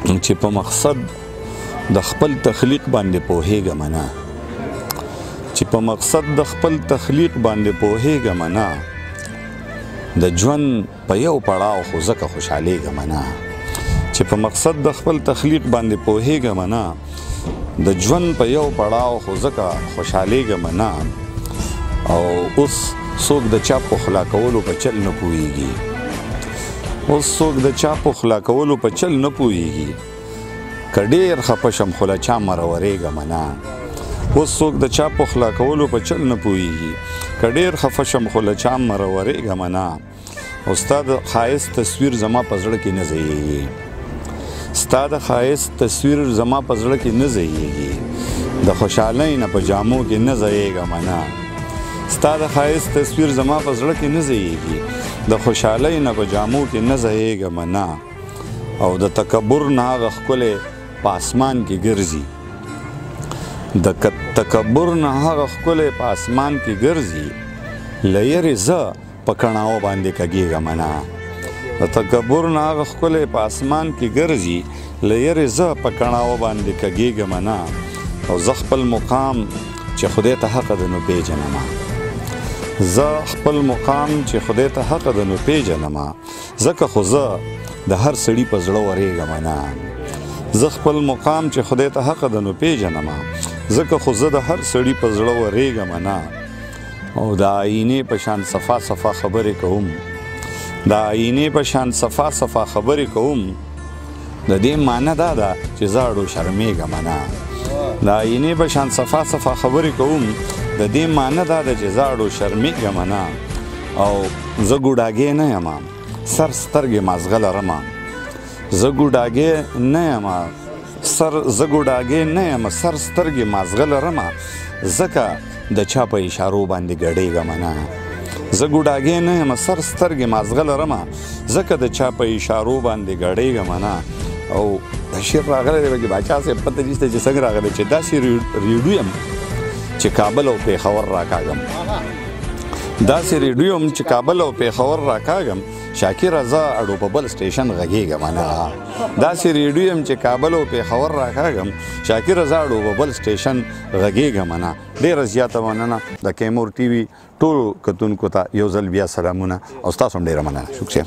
چې په مقصد د خپل تخلیق باندې پوهېږم نه، چې په مقصد د خپل تخلیق باندې پوهېږم نه، د ژوند په یو پړاو خو ځکه خوشحالېږم نه، چې په مقصد د خپل تخلیق باندې پوهېږم نه، د ژوند په یو پړاو خو ځکه خوشحالېږم نه. او اوس څوک د چا پخلا کولو په چل نه پوهېږي، اوس څوک د چا پخلا کولو په چل نه پوهېږي، که ډېر خفه شم خو له چا مرورېږم نه. اوس څوک د چا پخلا کولو په چل نه پوهېږي، که ډېر خفه شم خو له چا مرورېږم نه. او ستا د ښایست تصویر زما په زړه کې نه ځایېږي، ستا د ښایست تصویر زما په زړه کې نه ځایېږي، د خوشحالۍ نه په جامو کې نه ځایېږم نه. ستا د ښایست تصویر زما په زړه کې نه ځایېږي، د خوشحالۍ نه په جامو کې نه ځایېږم نه. او د تکبر نه هغه ښکلی په اسمان کې ګرځي، د تکبر نه هغه ښکلی په اسمان کې ګرځي، له یرې زه په کڼاو باندې کږېږم نه. د تکبر نه هغه ښکلی په اسمان کې ګرځي، له یرې زه په کڼاو باندې کږېږم نه. او زه خپل مقام چې خدای ته حق ده نو پیژنمه، زه خپل مقام چې خدای ته حق ده نو پیژنمه، ځکه خو زه د هر سړي په زړه ورېږم نه. زه خپل مقام چې خدای ته حق ده نو پیژنمه، ځکه خو زه د هر سړي په زړه ورېږم نه. او د آینې په شان صفا صفا خبرې کوم، د آینې په شان صفا صفا خبرې کوم، د دې معنی دا ده چې زه اړو شرمېږم نه. د آینې په شان صفا صفا خبرې کوم، د دې معنی دا ده چې زه اړو شرمېږم نه. او زه ګوډاګی نه یم، سر سترګې مازغه لرمه، زه ګوډاګی نه یم، زه ګوډاګی نه یم، سر سترګې مازغه لرمه، ځکه د چا په اشارو باندې ګډېږم نه. زه ګوډاګی نه یم، سر سترګې مازغه لرمه، ځکه د چا په اشارو باندې ګډېږم نه. او دا شعر راغلی دی پکې باچا صاحب پته نشته چې څنګه راغلی، چې داسې ریډیو یم چې کابل او پېښور راکاږم، داسې ریډیو یم چې کابل او پېښور راکاږم، شاکره زه اډو په بل سټیشن غږېږم نه. داسې ریډیو یم چې کابل او پېښور راکاږم، شاکره زه اډو په بل سټیشن غږېږم نه. ډېره زیاته مننه د کیمور ټي وي ټولو کتونکو ته یو ځل بیا سلامونه، او ستاسو هم ډېره مننه. شکریه.